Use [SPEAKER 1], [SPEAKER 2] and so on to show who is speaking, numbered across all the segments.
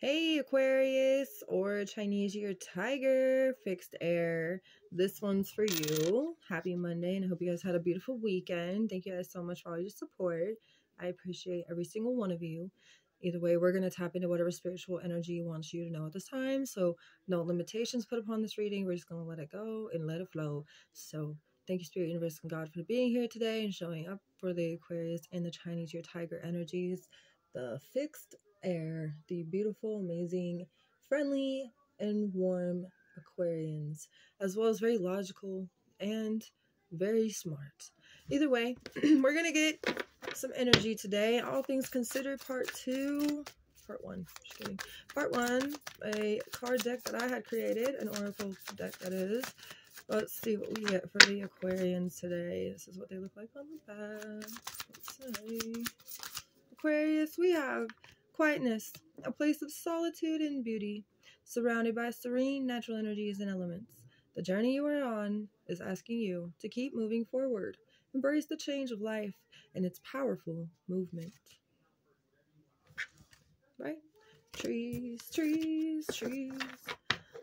[SPEAKER 1] Hey Aquarius, or Chinese year tiger, fixed air. This one's for you. Happy Monday, and I hope you guys had a beautiful weekend. Thank you guys so much for all your support. I appreciate every single one of you. Either way, we're going to tap into whatever spiritual energy wants you to know at this time. So no limitations put upon this reading. We're just going to let it go and let it flow. So thank you, Spirit, Universe, and God for being here today and showing up for the Aquarius and the Chinese year tiger energies. The fixed air, the beautiful, amazing, friendly, and warm Aquarians, as well as very logical and very smart. Either way, we're going to get some energy today. All things considered, part one, just kidding. Part one, a card deck that I had created, an oracle deck that is. Let's see what we get for the Aquarians today. This is what they look like on the back. Let's see. Aquarius, we have quietness, a place of solitude and beauty, surrounded by serene natural energies and elements. The journey you are on is asking you to keep moving forward. Embrace the change of life and its powerful movement. Right? Trees, trees, trees.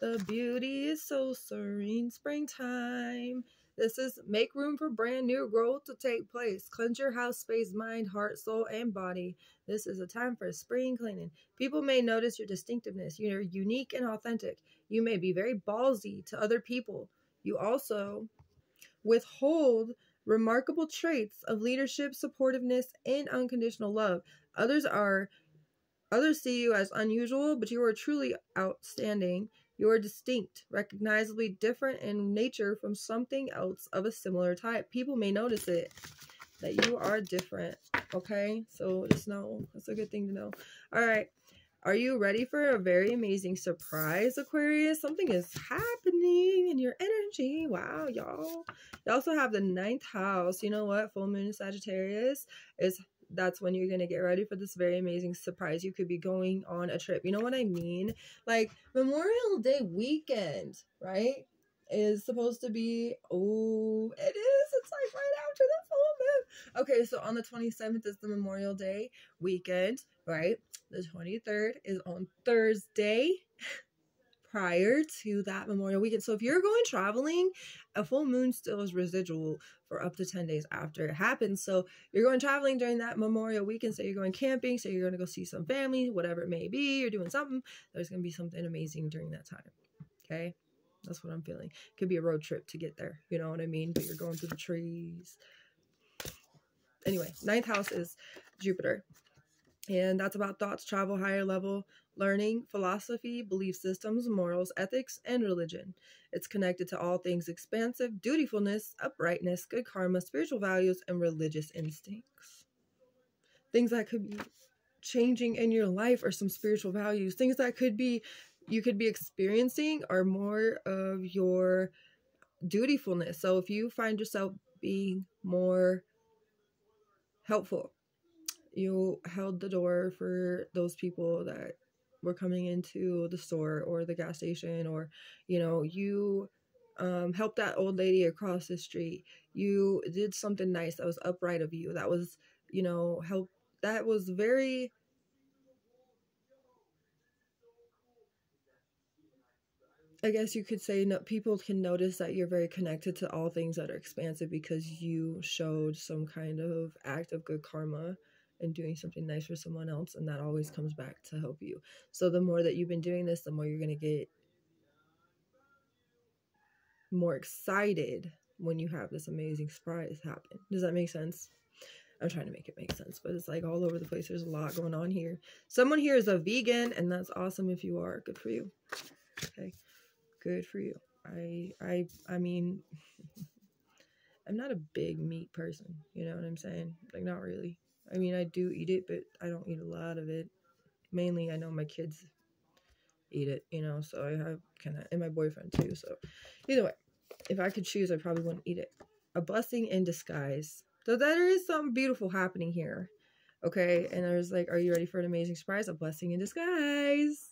[SPEAKER 1] The beauty is so serene. Springtime. This is make room for brand new growth to take place. Cleanse your house space, mind, heart, soul, and body. This is a time for spring cleaning. People may notice your distinctiveness. You're unique and authentic. You may be very ballsy to other people. You also withhold remarkable traits of leadership, supportiveness, and unconditional love. Others see you as unusual, but you are truly outstanding. You are distinct, recognizably different in nature from something else of a similar type. People may notice it, that you are different, okay? So just know, that's a good thing to know. All right, are you ready for a very amazing surprise, Aquarius? Something is happening in your energy. Wow, y'all. You also have the 9th house. You know what? Full moon in Sagittarius that's when you're going to get ready for this very amazing surprise. You could be going on a trip. You know what I mean? Like Memorial Day weekend, right? Is supposed to be, oh, it is. It's like right after the full moon. Okay, so on the 27th is the Memorial Day weekend, right? The 23rd is on Thursday, prior to that Memorial weekend. So if you're going traveling, a full moon still is residual for up to 10 days after it happens. So you're going traveling during that Memorial weekend. So you're going camping. So you're going to go see some family, whatever it may be. You're doing something. There's going to be something amazing during that time. Okay? That's what I'm feeling. Could be a road trip to get there. You know what I mean? But you're going through the trees. Anyway, 9th house is Jupiter. And that's about thoughts, travel, higher level, learning, philosophy, belief systems, morals, ethics, and religion. It's connected to all things expansive, dutifulness, uprightness, good karma, spiritual values, and religious instincts. Things that could be changing in your life are some spiritual values. Things that you could be experiencing are more of your dutifulness. So if you find yourself being more helpful, you held the door for those people that were coming into the store or the gas station, or, you know, you helped that old lady across the street. You did something nice that was upright of you. That was, you know, help. That was very, I guess you could say, no, people can notice that you're very connected to all things that are expansive because you showed some kind of act of good karma and doing something nice for someone else, and that always comes back to help you. So the more that you've been doing this, the more you're going to get more excited when you have this amazing surprise happen. Does that make sense? I'm trying to make it make sense, but it's like all over the place. There's a lot going on here. Someone here is a vegan, and that's awesome if you are. Good for you. Okay. Good for you. I mean, I'm not a big meat person. You know what I'm saying? Like, not really. I mean, I do eat it, but I don't eat a lot of it. Mainly, I know my kids eat it, you know, so I have kind of, and my boyfriend too. So either way, if I could choose, I probably wouldn't eat it. A blessing in disguise. So there is something beautiful happening here. Okay. And I was like, are you ready for an amazing surprise? A blessing in disguise.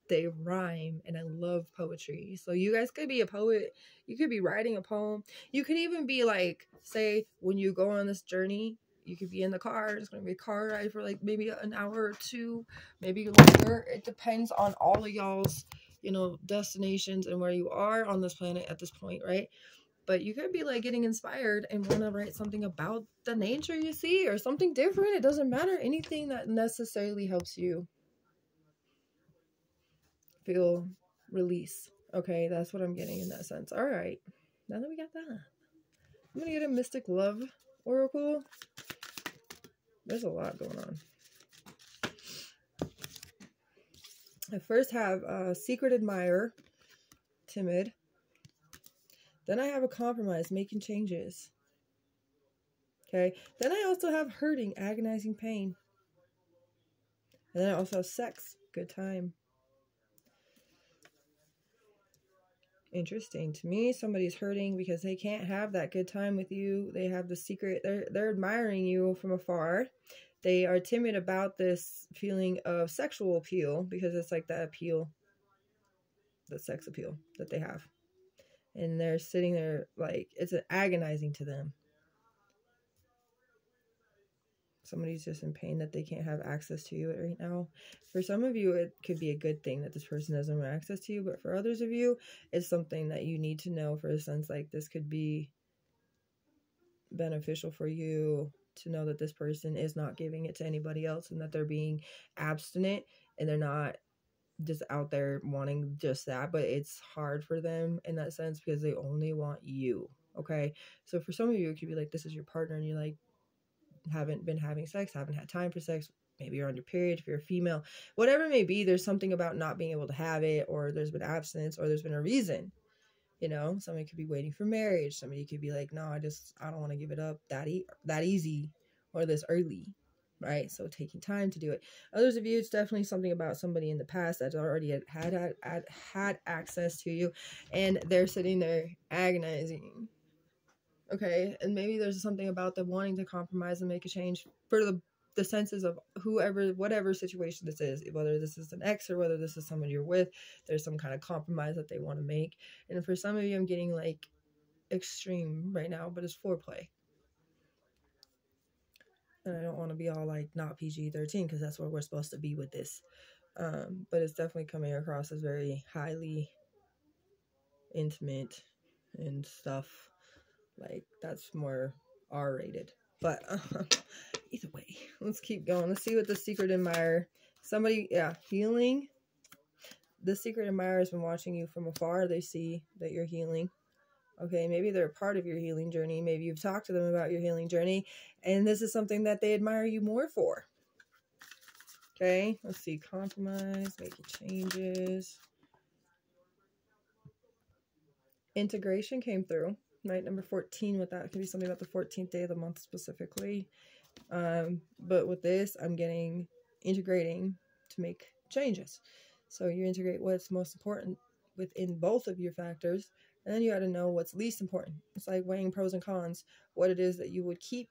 [SPEAKER 1] They rhyme, and I love poetry. So you guys could be a poet. You could be writing a poem. You could even be like, say, when you go on this journey, You could be in the car. It's going to be a car ride for like maybe an hour or two, maybe longer. It depends on all of y'all's, you know, destinations and where you are on this planet at this point, right? But you could be like getting inspired and want to write something about the nature you see or something different. It doesn't matter. Anything that necessarily helps you feel release. Okay, that's what I'm getting in that sense. All right, now that we got that, I'm gonna get a Mystic Love Oracle. There's a lot going on. I first have a Secret Admirer, Timid. Then I have a Compromise, Making Changes. Okay, then I also have Hurting, Agonizing Pain. And then I also have Sex, Good Time. Interesting. To me, somebody's hurting because they can't have that good time with you. They have the secret. They're admiring you from afar. They are timid about this feeling of sexual appeal because it's like that appeal, the sex appeal that they have. And they're sitting there like it's agonizing to them. Somebody's just in pain that they can't have access to you right now. For some of you, it could be a good thing that this person doesn't have access to you. But for others of you, it's something that you need to know for a sense like this could be beneficial for you to know that this person is not giving it to anybody else and that they're being abstinent and they're not just out there wanting just that, but it's hard for them in that sense because they only want you. Okay, so for some of you, it could be like this is your partner and you're like haven't been having sex, haven't had time for sex. Maybe you're on your period if you're a female, whatever it may be. There's something about not being able to have it, or there's been abstinence, or there's been a reason. You know, somebody could be waiting for marriage. Somebody could be like, no, I don't want to give it up that easy or this early, right? So taking time to do it. Others of you, it's definitely something about somebody in the past that's already had access to you, and they're sitting there agonizing. Okay, and maybe there's something about them wanting to compromise and make a change for the senses of whoever, whatever situation this is, whether this is an ex or whether this is someone you're with. There's some kind of compromise that they want to make. And for some of you, I'm getting like extreme right now, but it's foreplay. And I don't want to be all like not PG-13 because that's what we're supposed to be with this. But it's definitely coming across as very highly intimate and stuff. Like that's more R-rated. But either way, let's keep going. Let's see what the Secret Admirer. Somebody, yeah, healing. The Secret Admirer has been watching you from afar. They see that you're healing. Okay, maybe they're a part of your healing journey. Maybe you've talked to them about your healing journey, and this is something that they admire you more for. Okay, let's see. Compromise, making changes. Integration came through. Right, number 14 with that. It could be something about the 14th day of the month specifically. But with this, I'm getting integrating to make changes. So you integrate what's most important within both of your factors, and then you got to know what's least important. It's like weighing pros and cons. What it is that you would keep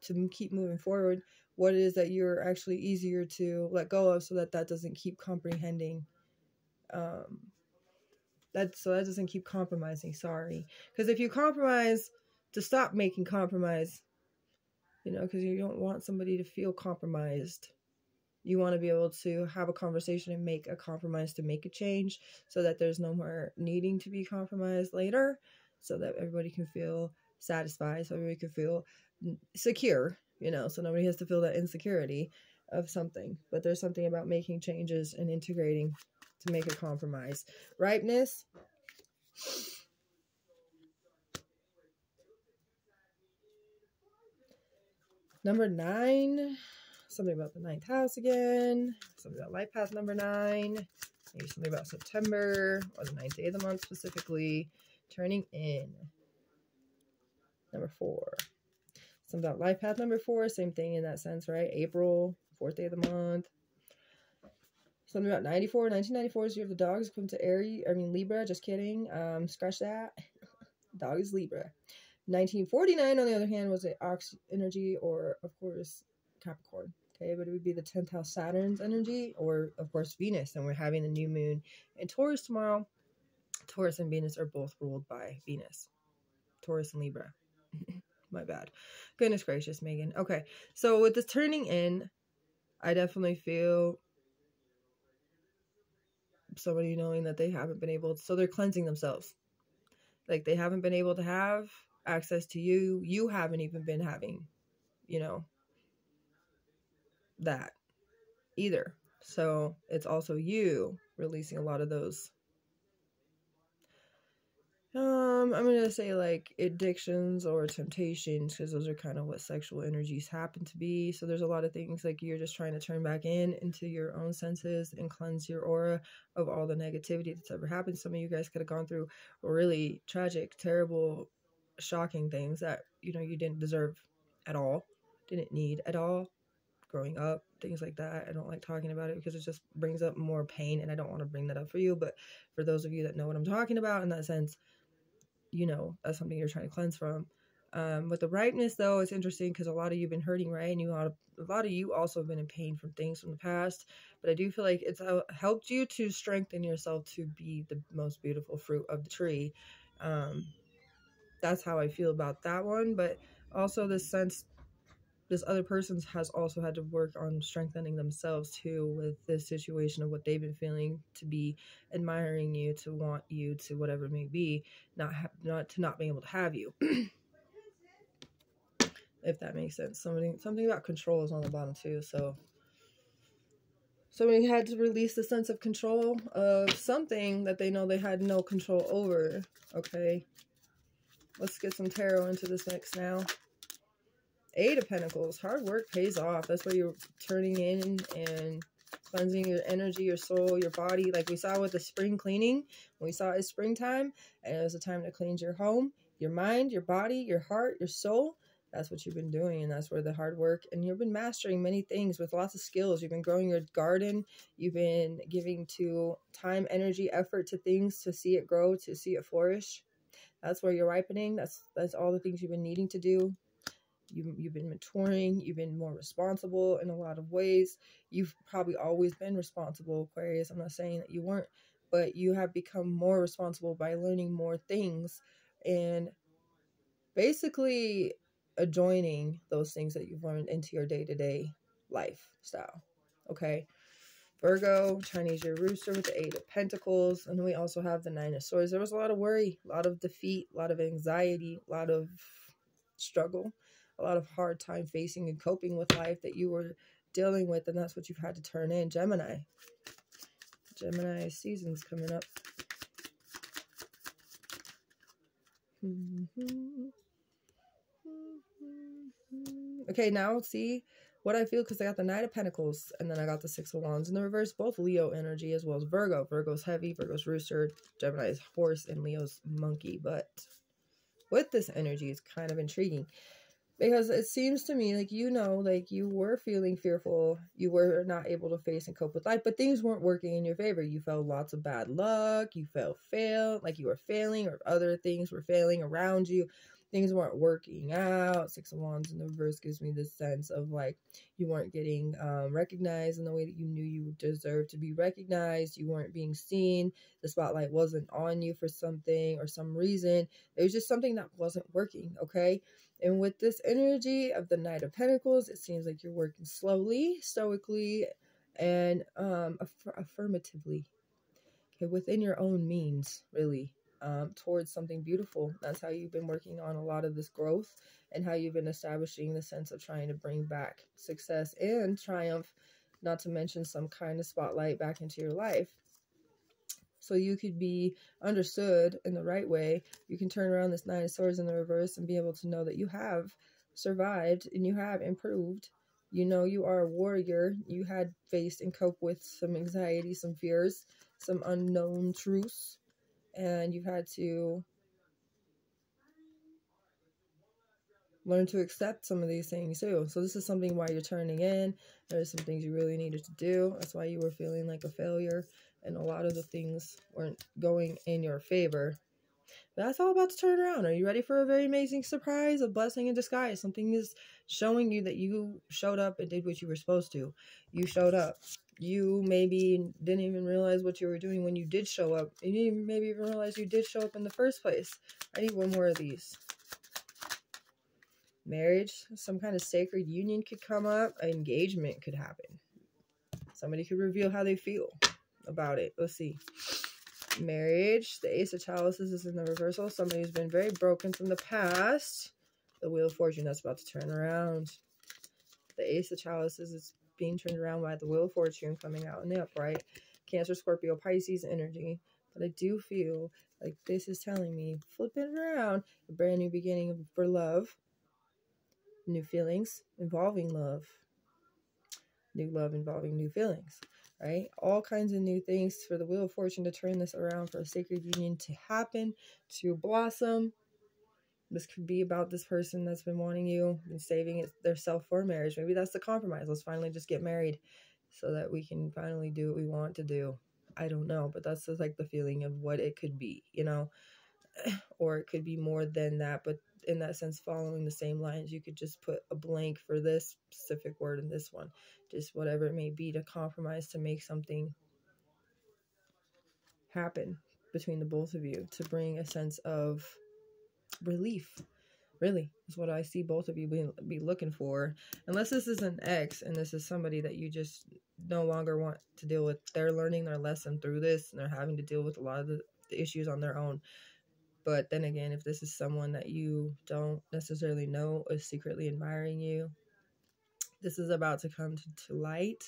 [SPEAKER 1] to keep moving forward. What it is that you're actually easier to let go of, so that doesn't keep comprehending. That doesn't keep compromising. Sorry, because if you compromise to stop making compromise, you know, because you don't want somebody to feel compromised. You want to be able to have a conversation and make a compromise to make a change, so that there's no more needing to be compromised later, so that everybody can feel satisfied, so everybody can feel secure, you know, so nobody has to feel that insecurity of something. But there's something about making changes and integrating to make a compromise. Ripeness. Number 9. Something about the 9th house again. Something about life path number 9. Maybe something about September or the 9th day of the month specifically. Turning in. Number 4. Something about life path number 4. Same thing in that sense, right? April, 4th day of the month. Something about 1994 is year of the dogs. Come to Libra. Just kidding. Scratch that. Dog is Libra. 1949, on the other hand, was the Ox energy, or of course Capricorn. Okay, but it would be the 10th house Saturn's energy, or of course Venus. And we're having the new moon in Taurus tomorrow. Taurus and Venus are both ruled by Venus. Taurus and Libra. my bad. Goodness gracious, Megan. Okay, so with this turning in, I definitely feel somebody knowing that they haven't been able to, so they're cleansing themselves. Like they haven't been able to have access to you. You haven't even been having, you know, that either. So it's also you releasing a lot of those I'm gonna say like addictions or temptations, because those are kind of what sexual energies happen to be. So there's a lot of things like you're just trying to turn back into your own senses and cleanse your aura of all the negativity that's ever happened. Some of you guys could have gone through really tragic, terrible, shocking things that, you know, you didn't deserve at all, didn't need at all growing up, things like that. I don't like talking about it because it just brings up more pain, and I don't want to bring that up for you. But for those of you that know what I'm talking about in that sense, you know, that's something you're trying to cleanse from. With the ripeness, though, it's interesting because a lot of you have been hurting, right? And a lot of you also have been in pain from things from the past. But I do feel like it's helped you to strengthen yourself to be the most beautiful fruit of the tree. That's how I feel about that one. But also this sense, this other person has also had to work on strengthening themselves too with this situation of what they've been feeling, to be admiring you, to want you, to whatever it may be, not being able to have you. If that makes sense. Something about control is on the bottom too. So somebody had to release the sense of control of something that they know they had no control over. Okay, let's get some tarot into this mix now. 8 of Pentacles. Hard work pays off. That's where you're turning in and cleansing your energy, your soul, your body. Like we saw with the spring cleaning. We saw it's springtime, and it was a time to cleanse your home, your mind, your body, your heart, your soul. That's what you've been doing, and that's where the hard work. And you've been mastering many things with lots of skills. You've been growing your garden. You've been giving to time, energy, effort to things to see it grow, to see it flourish. That's where you're ripening. That's all the things you've been needing to do. You've been maturing, you've been more responsible in a lot of ways. You've probably always been responsible, Aquarius. I'm not saying that you weren't, but you have become more responsible by learning more things and basically adjoining those things that you've learned into your day-to-day lifestyle. Okay. Virgo, Chinese year rooster with the 8 of Pentacles. And we also have the 9 of Swords. There was a lot of worry, a lot of defeat, a lot of anxiety, a lot of struggle, a lot of hard time facing and coping with life that you were dealing with, and that's what you've had to turn in. Gemini season's coming up. Okay, now see what I feel, because I got the 9 of Pentacles and then I got the 6 of Wands in the reverse, both Leo energy as well as Virgo. Virgo's heavy, Virgo's rooster, Gemini's horse, and Leo's monkey. But with this energy, it's kind of intriguing, because it seems to me like, you know, like you were feeling fearful, you were not able to face and cope with life, but things weren't working in your favor. You felt lots of bad luck, you felt like you were failing, or other things were failing around you. Things weren't working out. 6 of Wands in the reverse gives me this sense of like you weren't getting recognized in the way that you knew you deserved to be recognized. You weren't being seen. The spotlight wasn't on you for something or some reason. It was just something that wasn't working, okay? And with this energy of the Knight of Pentacles, it seems like you're working slowly, stoically, and affirmatively, okay, within your own means, really. Towards something beautiful. That's how you've been working on a lot of this growth, and how you've been establishing the sense of trying to bring back success and triumph, not to mention some kind of spotlight back into your life. So you could be understood in the right way. You can turn around this 9 of Swords in the reverse and be able to know that you have survived and you have improved. You know you are a warrior. You had faced and coped with some anxiety, some fears, some unknown truths. And you've had to learn to accept some of these things too. So this is something why you're turning in. There's some things you really needed to do. That's why you were feeling like a failure, and a lot of the things weren't going in your favor. But that's all about to turn around. Are you ready for a very amazing surprise? A blessing in disguise. Something is showing you that you showed up and did what you were supposed to. You showed up. You maybe didn't even realize what you were doing when you did show up. You didn't maybe even realize you did show up in the first place. I need one more of these. Marriage, some kind of sacred union could come up. An engagement could happen. Somebody could reveal how they feel about it. Let's see. Marriage, the Ace of Chalices is in the reversal. Somebody who's been very broken from the past. The Wheel of Fortune, that's about to turn around. The Ace of Chalices is being turned around by the Wheel of Fortune coming out in the upright. Cancer, Scorpio, Pisces energy. But I do feel like this is telling me, flip it around, a brand new beginning for love. New feelings involving love. New love involving new feelings, right? All kinds of new things for the Wheel of Fortune to turn this around, for a sacred union to happen, to blossom. This could be about this person that's been wanting you and saving their self for marriage. Maybe that's the compromise. Let's finally just get married so that we can finally do what we want to do. I don't know, but that's just like the feeling of what it could be, you know, or it could be more than that. But in that sense, following the same lines, you could just put a blank for this specific word in this one, just whatever it may be, to compromise, to make something happen between the both of you, to bring a sense of relief. Really is what I see both of you be looking for. Unless this is an ex and this is somebody that you just no longer want to deal with. They're learning their lesson through this and they're having to deal with a lot of the issues on their own. But then again, if this is someone that you don't necessarily know is secretly admiring you, this is about to come to light.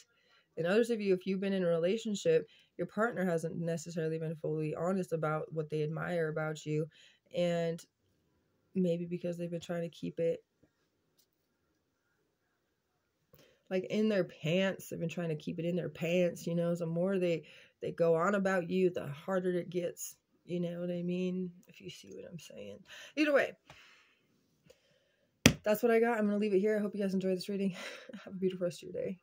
[SPEAKER 1] And others of you, if you've been in a relationship, your partner hasn't necessarily been fully honest about what they admire about you. And maybe because they've been trying to keep it like in their pants. They've been trying to keep it in their pants, you know. The more they go on about you, the harder it gets. You know what I mean? If you see what I'm saying. Either way, that's what I got. I'm going to leave it here. I hope you guys enjoyed this reading. Have a beautiful rest of your day.